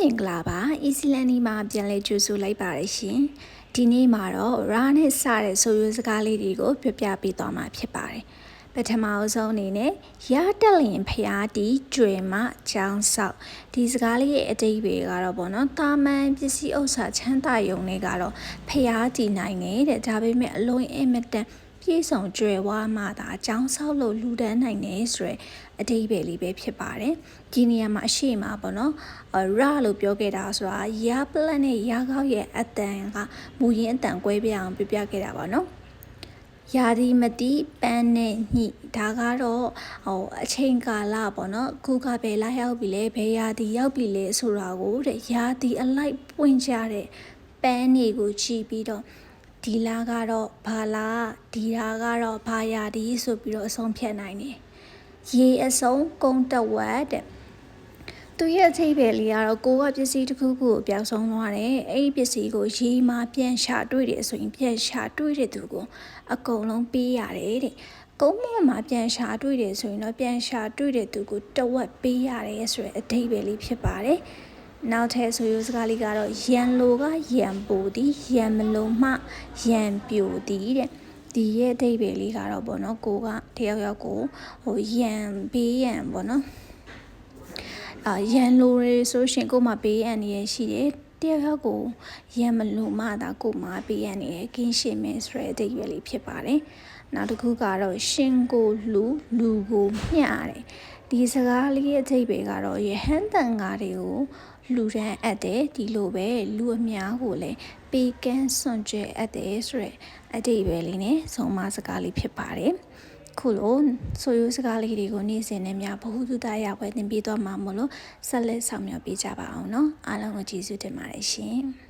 မင်္ဂလာပါ Easy Learning မှာပြန်လည်ကြိုဆိုလိုက်ပါရရှင်ဒီနေ့မှာတော့ ra နဲ့စတဲ့ဆိုရိုးစကားလေးတွေကိုပြောပြပေးသွားမှာဖြစ်ပါတယ်ပထမအဆုံးအနေနဲ့ရတက်လင်ဖျားတီကျွေမကျောင်းဆောက်ဒီစကားလေးရဲ့အတိတ်ပဲကတော့ပေါ့နော်တာမန်ပစ္စည်းဥစ္စာချမ်းသာယုံတွေကတော့ဖျားတီနိုင်နေတဲ့ဒါပေမဲ့အလုံးအင်မတန်ပြေဆုံးကျွဲဝါမှသာအကြောင်းဆောက်လို့လူတန်းနိုင်နေဆိုရယ်အတိတ်ပဲလေးပဲဖြစ်ပါတယ်ဒီနေရာမှာအရှိမပေါ့နော်ရလို့ပြောခဲ့တာဆိုတာရပလတ်နဲ့ရကောက်ရဲ့အတန်ကမူရင်းအတန်ကွဲပြားအောင်ပြပြခဲ့တာပါနော်ယာဒီမတိပန်းနဲ့ညှိဒါကတော့အချိန်ကာလပေါ့နော်ခုကပဲလာရောက်ပြီလေဘယ်ယာဒီရောက်ပြီလေဆိုတာကိုတဲ့ယာဒီအလိုက်ပွင့်ကြတဲ့ပန်းတွေကိုကြည့်ပြီးတော့ဒီလာကတော့ဘာလားဒီလာကတော့ဘာယာဒီဆိုပြီးတော့အဆုံးဖြတ်နိုင်တယ်ရေအစုံကုန်းတဝက်တဲ့သူရဲ့အချိတ်ပဲလေးကတော့ကိုကပစ္စည်းတစ်ခုခုကိုပြောင်းဆုံးသွားတယ်အဲ့ဒီပစ္စည်းကိုရေမှာပြန်ရှာတွေ့တယ်ဆိုရင်ပြန်ရှာတွေ့တဲ့သူကိုအကုန်လုံးပေးရတယ်တဲ့ကုန်းပေါ်မှာပြန်ရှာတွေ့တယ်ဆိုရင်တော့ပြန်ရှာတွေ့တဲ့သူကိုတဝက်ပေးရတယ်ဆိုတဲ့အဓိပ္ပာယ်လေးဖြစ်ပါတယ်နောက်ထပ်ဆိုရိုးစကားလေးကတော့ရန်လိုကရန်ပိုသည်ရန်မလိုမှရန်ပြိုသည်တဲ့ဒီရဲ့အဓိပ္ပာယ်လေးကတော့ပေါ့နော်ကိုကတယောက်ယောက်ကိုရန်ပေးရန်ပေါ့နော်ရန်လိုရဆိုရှင်ကိုမှပေးရန်နေရရှိတယ်တယောက်ယောက်ကိုရန်မလိုမှသာကိုမှပေးရန်နေရကင်းရှင်းမယ်ဆိုတဲ့အဓိပ္ပာယ်လေးဖြစ်ပါတယ်နောက်တစ်ခုကတော့ရှင်ကိုလူကိုမျှတယ်ဒီစကားလေးရဲ့အဓိပ္ပာယ်ကတော့ယဟန်တန်ဃာတွေကိုလူတန်းအပ်တယ်ဒီလိုပဲလူအများကိုလည်းပေးကမ်းစွန့်ကြဲအပ်တယ်ဆိုတဲ့အဓိပ္ပာယ်လေးနဲ့ဆုံးမစကားလေးဖြစ်ပါတယ်ခုလိုဆိုရိုးစကားလေးတွေကိုနေ့စဉ်နဲ့များဘ ഹു တုတရပွဲသင်ပေးသွားမှာမို့လို့ဆက်လက်ဆောင်ရွက်ပေးကြပါအောင်နော်အားလုံးကိုကျေးဇူးတင်ပါတယ်ရှင်